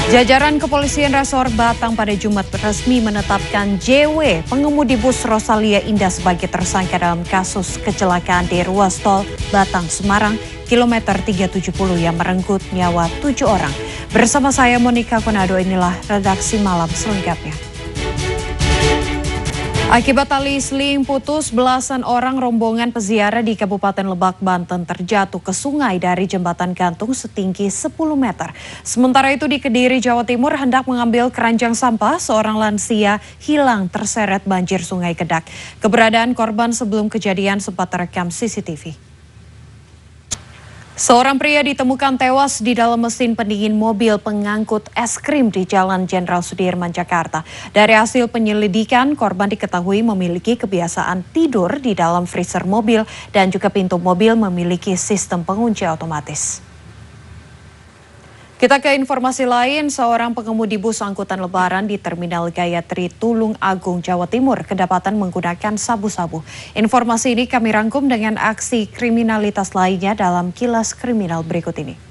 Jajaran Kepolisian Resor Batang pada Jumat resmi menetapkan JW, pengemudi bus Rosalia Indah sebagai tersangka dalam kasus kecelakaan di ruas tol Batang Semarang, kilometer 370 yang merenggut nyawa 7 orang. Bersama saya Monica Konado, inilah redaksi malam selengkapnya. Akibat tali seling putus, belasan orang rombongan peziarah di Kabupaten Lebak, Banten terjatuh ke sungai dari jembatan gantung setinggi 10 meter. Sementara itu di Kediri, Jawa Timur hendak mengambil keranjang sampah, seorang lansia hilang terseret banjir Sungai Kedak. Keberadaan korban sebelum kejadian sempat terekam CCTV. Seorang pria ditemukan tewas di dalam mesin pendingin mobil pengangkut es krim di Jalan Jenderal Sudirman, Jakarta. Dari hasil penyelidikan, korban diketahui memiliki kebiasaan tidur di dalam freezer mobil dan juga pintu mobil memiliki sistem pengunci otomatis. Kita ke informasi lain, seorang pengemudi bus angkutan lebaran di Terminal Gayatri, Tulung Agung, Jawa Timur kedapatan menggunakan sabu-sabu. Informasi ini kami rangkum dengan aksi kriminalitas lainnya dalam Kilas Kriminal berikut ini.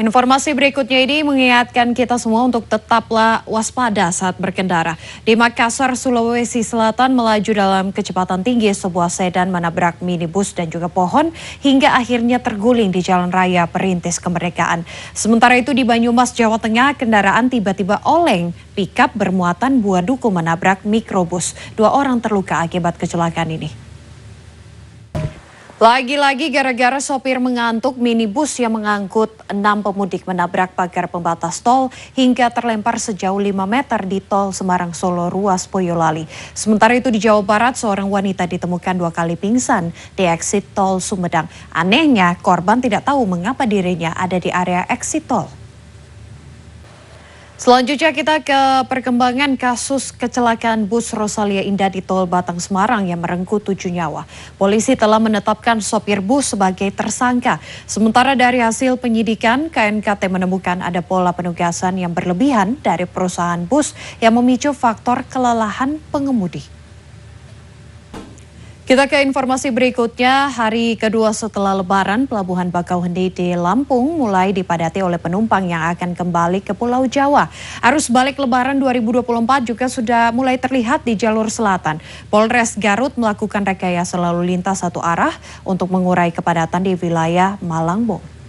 Informasi berikutnya ini mengingatkan kita semua untuk tetaplah waspada saat berkendara. Di Makassar, Sulawesi Selatan, melaju dalam kecepatan tinggi sebuah sedan menabrak minibus dan juga pohon hingga akhirnya terguling di Jalan Raya Perintis Kemerdekaan. Sementara itu di Banyumas, Jawa Tengah, kendaraan tiba-tiba oleng. Pikap bermuatan buah duku menabrak mikrobus. 2 orang terluka akibat kecelakaan ini. Lagi-lagi gara-gara sopir mengantuk, minibus yang mengangkut 6 pemudik menabrak pagar pembatas tol hingga terlempar sejauh 5 meter di tol Semarang Solo ruas Boyolali. Sementara itu di Jawa Barat, seorang wanita ditemukan 2 kali pingsan di exit tol Sumedang. Anehnya, korban tidak tahu mengapa dirinya ada di area exit tol. Selanjutnya kita ke perkembangan kasus kecelakaan bus Rosalia Indah di tol Batang Semarang yang merenggut 7 nyawa. Polisi telah menetapkan sopir bus sebagai tersangka. Sementara dari hasil penyidikan, KNKT menemukan ada pola penugasan yang berlebihan dari perusahaan bus yang memicu faktor kelelahan pengemudi. Kita ke informasi berikutnya, hari kedua setelah Lebaran, Pelabuhan Bakauheni di Lampung mulai dipadati oleh penumpang yang akan kembali ke Pulau Jawa. Arus balik Lebaran 2024 juga sudah mulai terlihat di jalur selatan. Polres Garut melakukan rekayasa lalu lintas satu arah untuk mengurai kepadatan di wilayah Malangbong.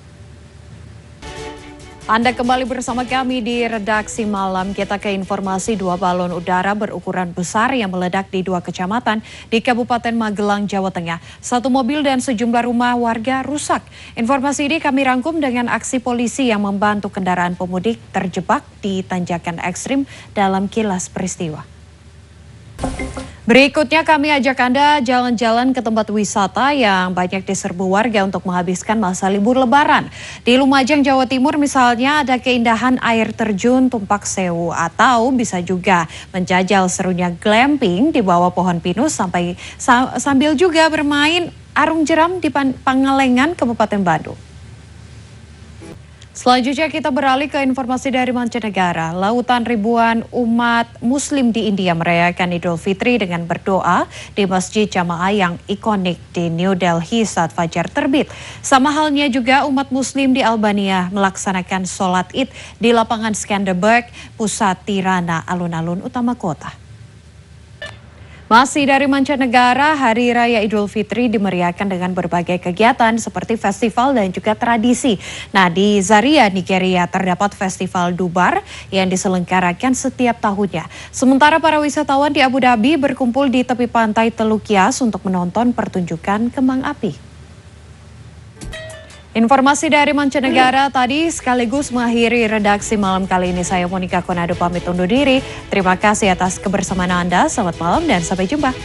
Anda kembali bersama kami di redaksi malam. Kita ke informasi 2 balon udara berukuran besar yang meledak di 2 kecamatan di Kabupaten Magelang, Jawa Tengah. 1 mobil dan sejumlah rumah warga rusak. Informasi ini kami rangkum dengan aksi polisi yang membantu kendaraan pemudik terjebak di tanjakan ekstrim dalam kilas peristiwa. Berikutnya kami ajak Anda jalan-jalan ke tempat wisata yang banyak diserbu warga untuk menghabiskan masa libur Lebaran. Di Lumajang, Jawa Timur misalnya ada keindahan air terjun Tumpak Sewu atau bisa juga menjajal serunya glamping di bawah pohon pinus sambil juga bermain arung jeram di Pangalengan, Kabupaten Bandung. Selanjutnya kita beralih ke informasi dari mancanegara. Lautan ribuan umat muslim di India merayakan Idul Fitri dengan berdoa di Masjid Jamaah yang ikonik di New Delhi saat fajar terbit. Sama halnya juga umat muslim di Albania melaksanakan sholat Id di lapangan Skanderberg, pusat Tirana, alun-alun utama kota. Masih dari mancanegara, Hari Raya Idul Fitri dimeriahkan dengan berbagai kegiatan seperti festival dan juga tradisi. Nah, di Zaria, Nigeria terdapat festival Dubar yang diselenggarakan setiap tahunnya. Sementara para wisatawan di Abu Dhabi berkumpul di tepi pantai Teluk Yas untuk menonton pertunjukan kembang api. Informasi dari mancanegara tadi sekaligus mengakhiri redaksi malam kali ini. Saya Monica Konado pamit undur diri. Terima kasih atas kebersamaan Anda. Selamat malam dan sampai jumpa.